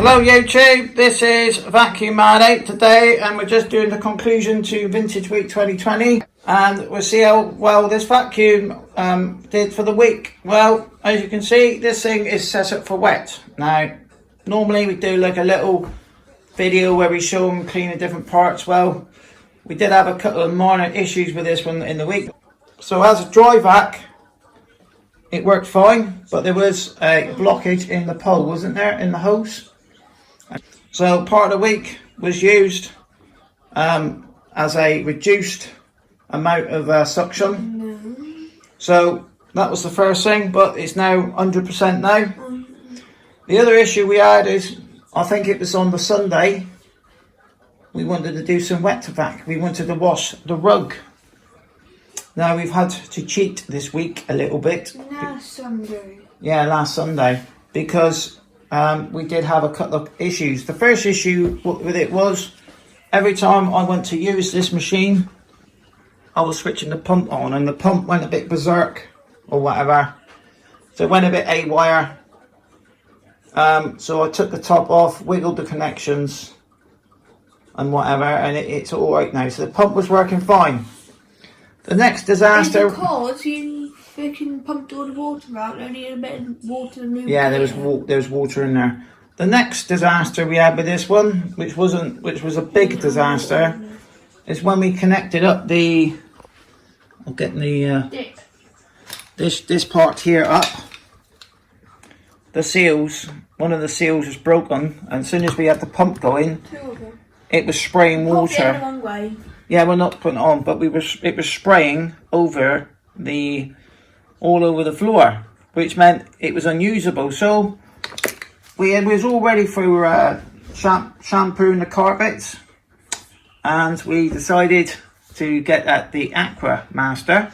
Hello YouTube, this is Vacuum Man 8 today, and we're just doing the conclusion to Vintage Week 2020, and we'll see how well this vacuum did for the week. Well, as you can see, this thing is set up for wet. Now, normally we do like a little video where we show them cleaning different parts. Well, we did have a couple of minor issues with this one in the week. So as a dry vac, it worked fine, but there was a blockage in the pole, wasn't there, in the hose? So part of the week was used as a reduced amount of suction. So that was the first thing, but it's now 100% now. The other issue we had is, I think it was on the Sunday, we wanted to do some wet vac. We wanted to wash the rug. Now we've had to cheat this week a little bit. Last Sunday. Yeah, last Sunday, because we did have a couple of issues. The first issue with it was, every time I went to use this machine, I was switching the pump on and the pump went a bit berserk or whatever. So it went a bit haywire. So I took the top off, wiggled the connections and whatever, and it's all right now. So the pump was working fine. The next disaster... Because you freaking pumped all the water out, only a bit of water to move. Yeah, there was water in there. The next disaster we had with this one, which was a big disaster, is when we connected up the... I'll get the... this part here up. The seals, one of the seals was broken, and as soon as we had the pump going, it was spraying water. The wrong way. Yeah, we're not putting it on, but it was spraying over all over the floor, which meant it was unusable. So we was all ready for shampooing the carpets, and we decided to get the Aqua Master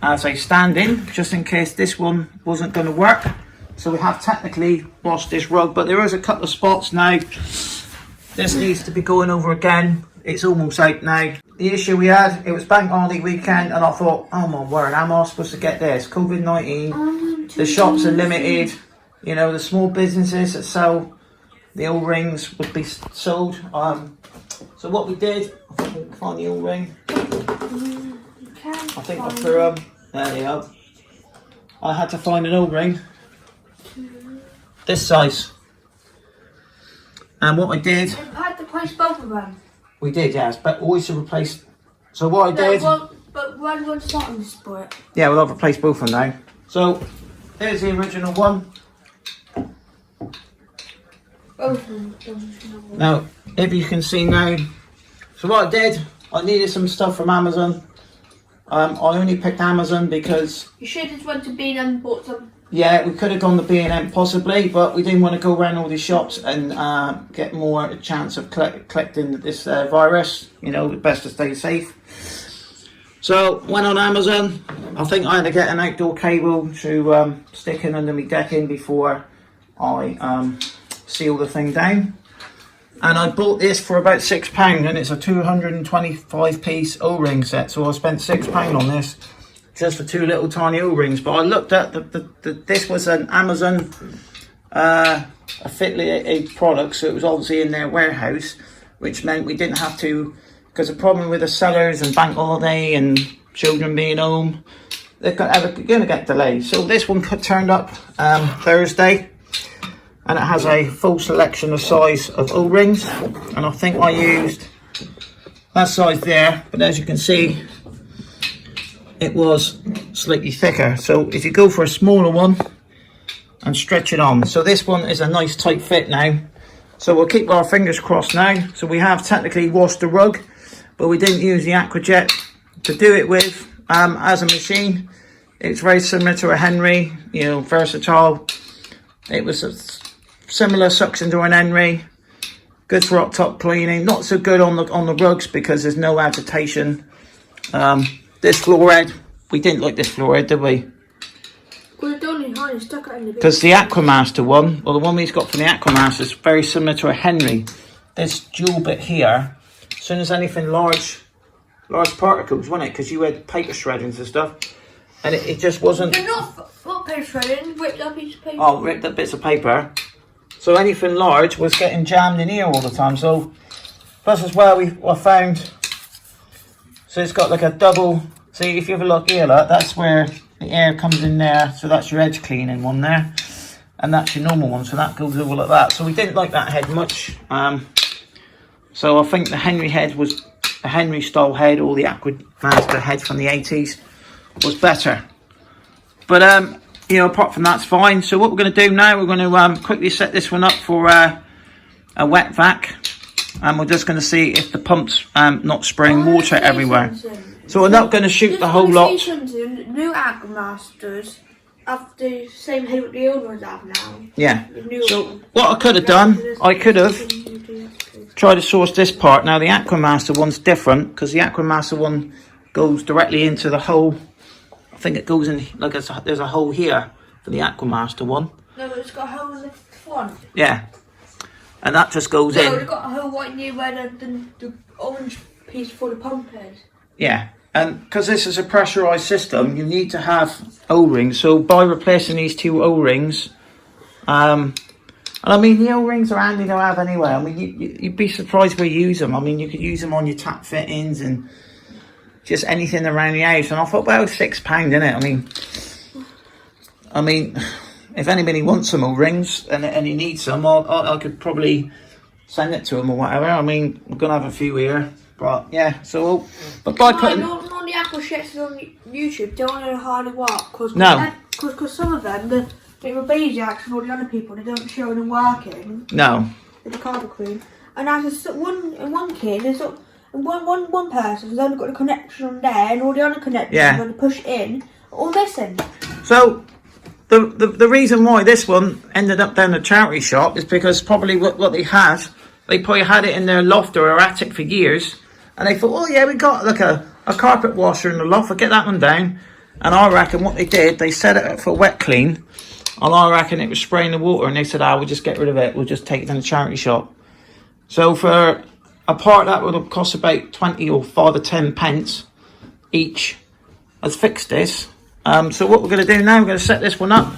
as a stand-in, just in case this one wasn't going to work. So we have technically washed this rug, but there is a couple of spots now. This needs to be going over again. It's almost out now. The issue we had, it was Bank Holiday weekend, and I thought, oh my word, how am I supposed to get this? COVID-19, the shops are limited. You know, the small businesses that sell the O-rings would be sold. So what we did, I think we can find the O-ring. I think I threw them. There they are. I had to find an O-ring this size. And what I did... You had to replace both of them. We did, yes, but always to replace... So what I did... But one was not in the split. Yeah, well, I've replaced both of them now. So, here's the original one. Both of them. Now, if you can see now... So what I did, I needed some stuff from Amazon. I only picked Amazon because... You should have went to B&M and bought some. Yeah, we could have gone to B&M possibly, but we didn't want to go around all these shops and get more chance of collecting this virus. You know, it's best to stay safe. So, went on Amazon. I think I had to get an outdoor cable to stick in under my decking before I seal the thing down. And I bought this for about £6, and it's a 225 piece O-ring set. So I spent £6 on this, just for two little tiny O-rings. But I looked at this was an Amazon affiliated product, so it was obviously in their warehouse, which meant we didn't have to, because the problem with the sellers and bank holiday and children being home, they're going to get delayed. So this one turned up Thursday, and it has a full selection of size of O-rings, and I think I used that size there, but as you can see, it was slightly thicker. So if you go for a smaller one and stretch it on, so this one is a nice tight fit now. So we'll keep our fingers crossed now. So we have technically washed the rug, but we didn't use the Aqua Jet to do it with as a machine. It's very similar to a Henry, you know, versatile. It was a similar suction to an Henry, good for up top cleaning. Not so good on the rugs because there's no agitation. This floor head, we didn't like this floor head, did we? Because the Aqua Master one, or the one we've got from the Aqua Master, is very similar to a Henry. This dual bit here, as soon as anything large particles, wasn't it? Because you had paper shreddings and stuff, and it just wasn't... They're not paper shredding, ripped up piece of paper. Oh, ripped up bits of paper. So anything large was getting jammed in here all the time. So plus as well, I found, so it's got like a double, see if you have a look here, look, that's where the air comes in there. So that's your edge cleaning one there. And that's your normal one, so that goes over like that. So we didn't like that head much. So I think the Henry head was, the Henry style head, or the Aqua Master head from the 80s was better. But you know, apart from that's fine. So what we're going to do now, we're going to quickly set this one up for a wet vac. And we're just going to see if the pump's not spraying water everywhere. So we're not going to shoot the whole lot. New Aqua Masters have the same head what the old ones have now. Yeah. So what I could have done, I could have tried to source this part. Now the Aqua Master one's different because the Aqua Master one goes directly into the hole. I think it goes in like there's a hole here for the Aqua Master one. No, but it's got a hole in the front. Yeah. And that just goes in. No, it's got a hole right near where the orange piece for the pump is. Yeah. And because this is a pressurised system, you need to have O-rings. So by replacing these two O-rings, and I mean the O-rings are handy to have anyway. I mean you'd be surprised where you use them. I mean you could use them on your tap fittings and just anything around the house. And I thought, well, £6, isn't it? I mean, if anybody wants some O-rings and he needs some, I could probably send it to him or whatever. I mean, we're gonna have a few here. But yeah, so but by putting not the Aqua shits on YouTube, don't know how they work because some of them they were Bajaks and all the other people they don't show them working. No. With the Carver Queen, and as one kid there's one person's only got the connection on there and all the other connections when they push in are all missing. So the reason why this one ended up down the charity shop is because probably what they probably had it in their loft or attic for years. And they thought, oh yeah, we got like a carpet washer in the loft, I'll get that one down. And I reckon what they did, they set it up for wet clean. And I reckon it was spraying the water and they said, we'll just get rid of it, we'll just take it to the charity shop. So for a part that would have cost about 20 or 5 or 10 pence each, has fixed this. So what we're going to do now, we're going to set this one up.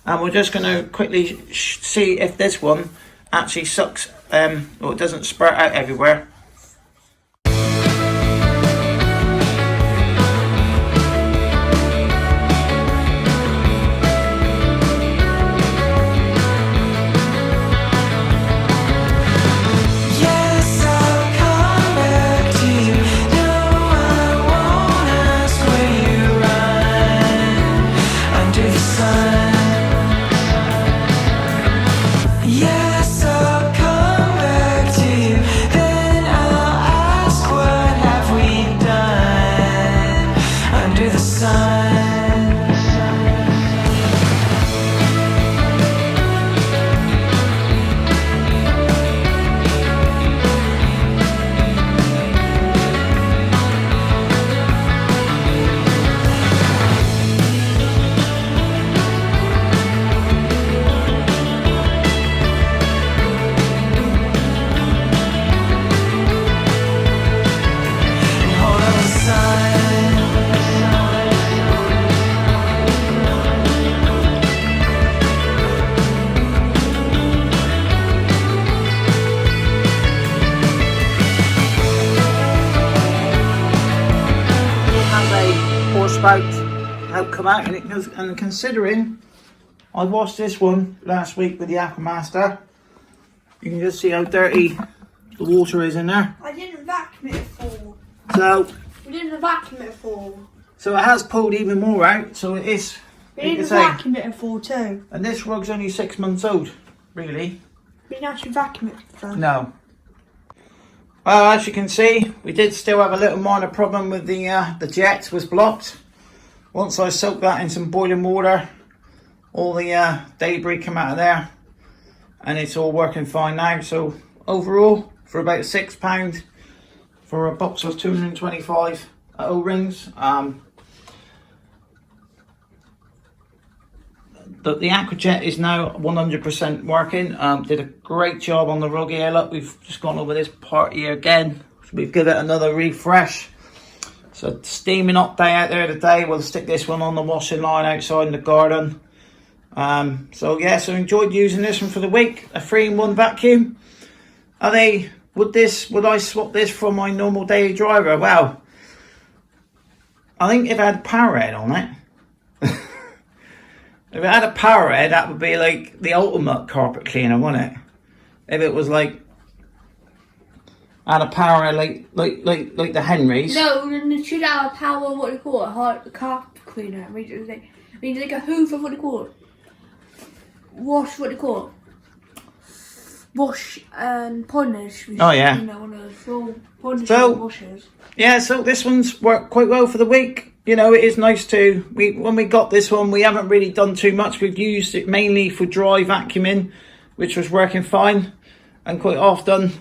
And we're just going to quickly see if this one actually sucks, or it doesn't spurt out everywhere. Spout come out, and it goes. And considering I washed this one last week with the Aqua Master, you can just see how dirty the water is in there. I didn't vacuum it full. So we didn't vacuum it full. So it has pulled even more out. So it is. We didn't vacuum it full too. And this rug's only 6 months old, really. We didn't actually vacuum it full. No. Well, as you can see, we did still have a little minor problem with the jet was blocked. Once I soaked that in some boiling water, all the debris come out of there, and it's all working fine now. So overall, for about £6 for a box of 225 O-rings, the Aqua Jet is now 100% working. Did a great job on the rug here. Look, we've just gone over this part here again. So we've given it another refresh. So steaming hot day out there today. We'll stick this one on the washing line outside in the garden. So yeah, so enjoyed using this one for the week. A 3-in-1 vacuum. Would I swap this for my normal daily driver? Well, I think if it had a power head on it, if it had a power head, that would be like the ultimate carpet cleaner, wouldn't it? If it was like had a power head like the Henrys. No, it should have a power, what do you call it? A carpet cleaner. I mean, like a Hoover, what do you call it? Wash, what do you call it? Wash and polish. Oh yeah. You know, one of those full polish washers. Yeah, so this one's worked quite well for the week. You know, it is nice to, when we got this one, we haven't really done too much. We've used it mainly for dry vacuuming, which was working fine. And quite often,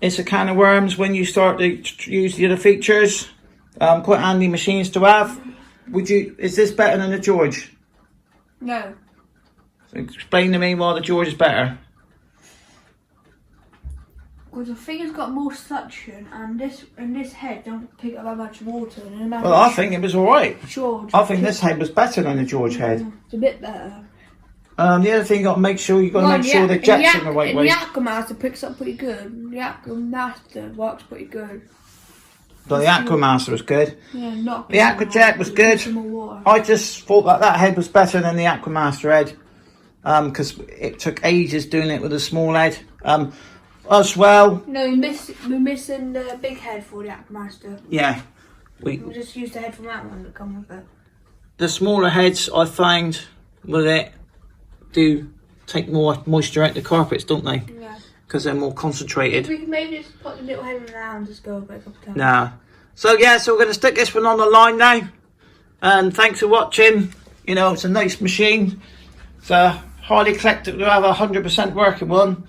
it's a can of worms when you start to use the other features. Quite handy machines to have. Is this better than the George? No. So explain to me why the George is better. Because the thing has got more suction, and this head don't pick up that much water. Well, I think it was alright. George. I think this head was better than the George head. It's a bit better. The other thing you've got to make sure the jet's in the right way. The Aqua Master picks up pretty good. The Aqua Master works pretty good. But the Aqua Master was good. Yeah, not the Aqua Jet was good. I just thought that head was better than the Aqua Master head. Because it took ages doing it with a small head. As well. No, we're missing the big head for the Aqua Master. Yeah. We just used the head from that one that come with it. The smaller heads, I find, with it, do take more moisture out the carpets, don't they? Yeah. Because they're more concentrated. We can maybe just put the little head in there and just go back a couple times. Nah. So yeah, so we're going to stick this one on the line now. And thanks for watching. You know, it's a nice machine. It's highly collected to have a 100% working one.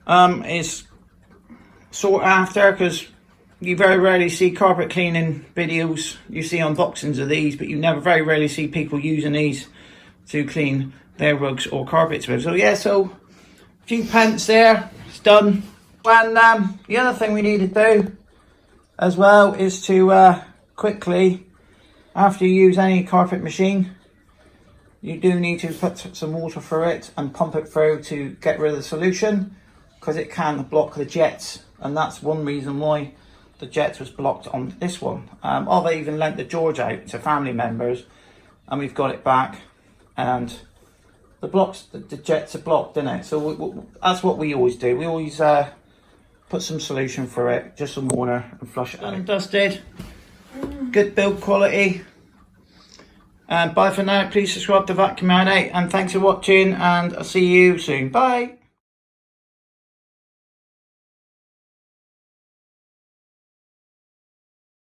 Is sought after because you very rarely see carpet cleaning videos. You see unboxings of these, but you very rarely see people using these to clean their rugs or carpets with. So yeah, so a few pence there, it's done. And the other thing we need to do as well is to quickly, after you use any carpet machine, you do need to put some water through it and pump it through to get rid of the solution, because it can block the jets, and that's one reason why the jets was blocked on this one. I've even lent the George out to family members, and we've got it back, and the jets are blocked, isn't it? So that's what we always do. We always put some solution through it, just some water, and flush it out. Done and dusted. Good build quality. And bye for now. Please subscribe to Vacuum Out, and thanks for watching, and I'll see you soon. Bye.